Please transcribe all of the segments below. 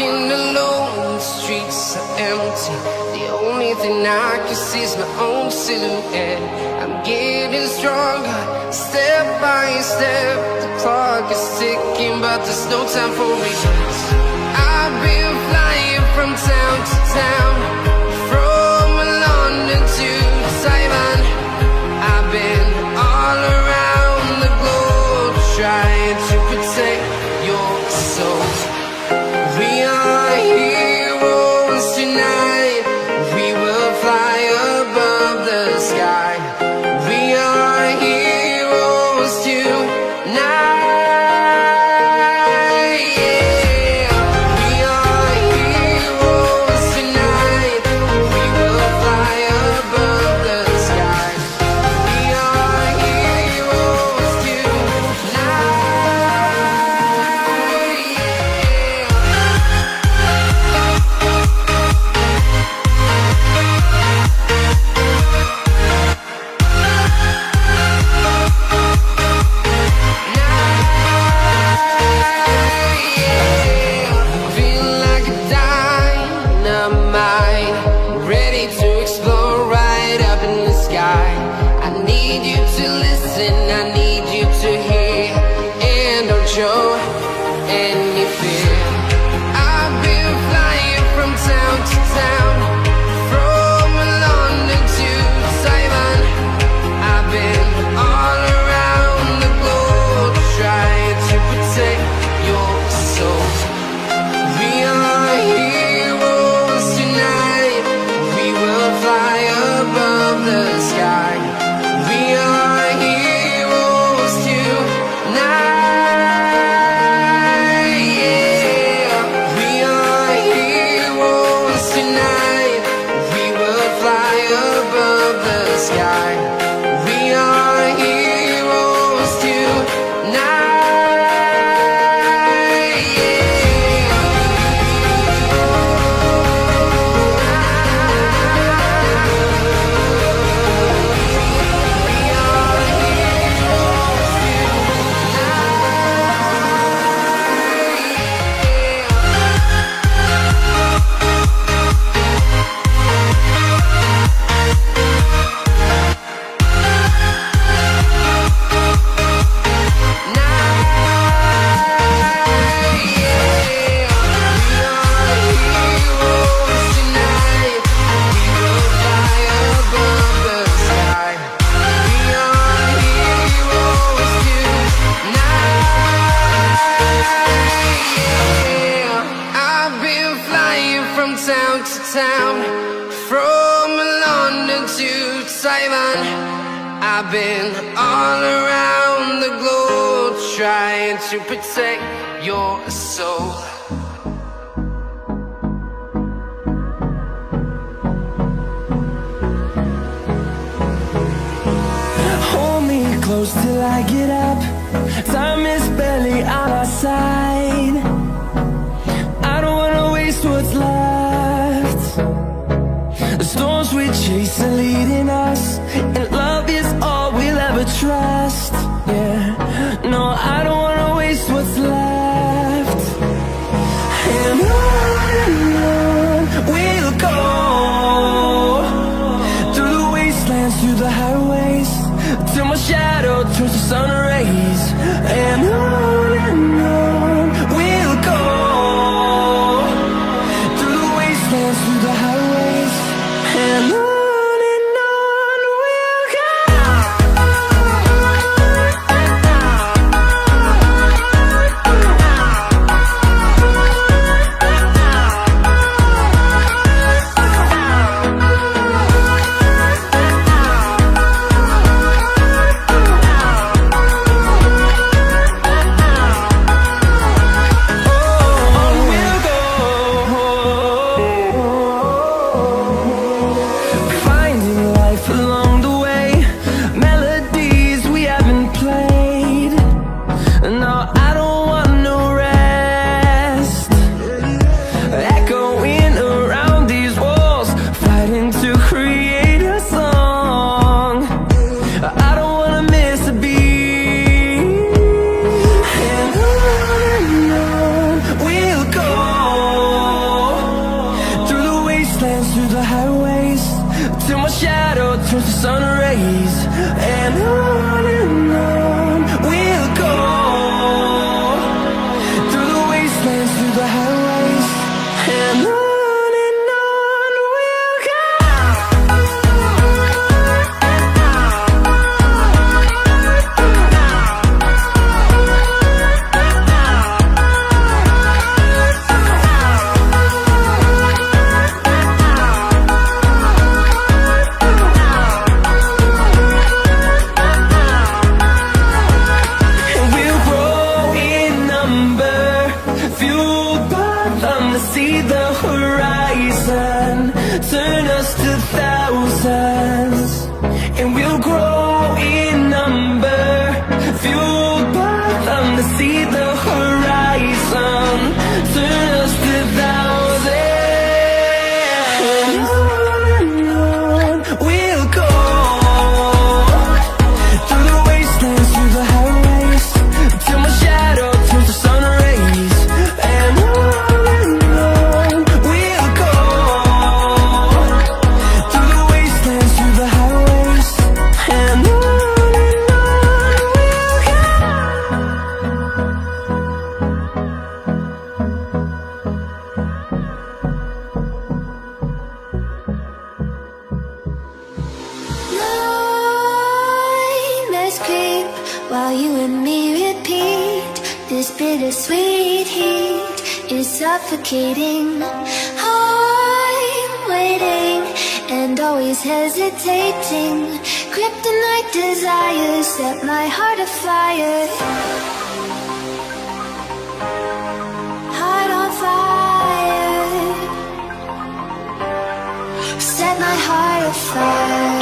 walking alone, the streets are empty. The only thing I can see is my own silhouette. I'm getting stronger, step by step. The clock is ticking, but there's no time for regrets. I've been flying from town to town, from London to Taiwan. I've been all around the globe, trying to protect your soul. We are heroes tonight. We will fly above the sky. We are heroes tonight. I've been all around the globe, trying to protect your soul. Hold me close till I get up. Time is barely on our side. I don't wanna waste what's left. The storms we chase are leading us, and love is all we'll ever trust. Yeah, no, I don't wanna waste what's left. And on we'll go, through the wastelands, through the highways, till my shadow turns to sun rays. And on we'll go, through the wastelands, through the highways, and on. shadow turns to sun rays, and on we'll go, through the wastelands, through the highways, and on we'll go. See the horizon turn us to thousands, and we'll grow in number, fueled by them to see the horizon turn us to thousands, and on we'll go, through the wastelands, through the highways, till my shadow turns to sun rays, and while you and me repeat, this bittersweet heat is suffocating. I'm waiting and always hesitating. Kryptonite desires set my heart afire. Heart on fire. Set my heart afire.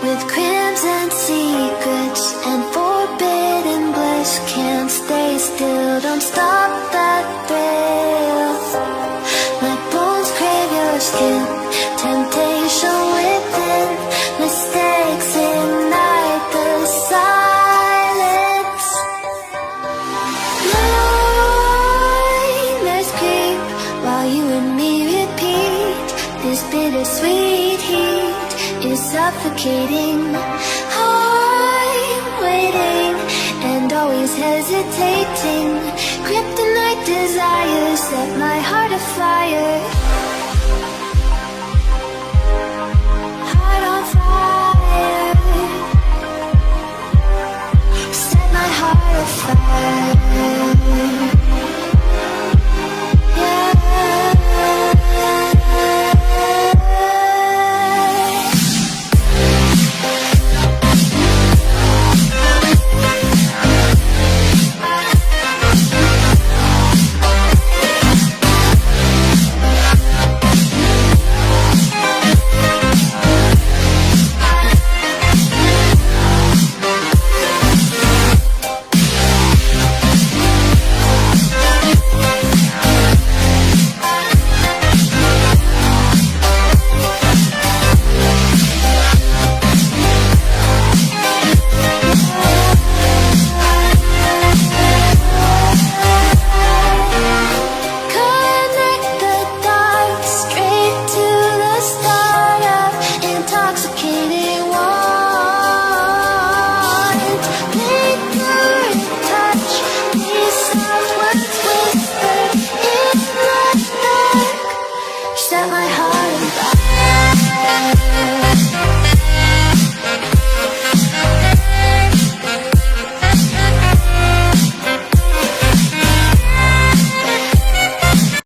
With crimson secrets and forbidden bliss, can't stay still, don't stop that thrill. My bones crave your skin, temptation within, mistakes ignite the silence. Nightmares creep while you and me repeat, this bittersweet heat is suffocating. I'm waiting and always hesitating. Kryptonite desires set my heart afire.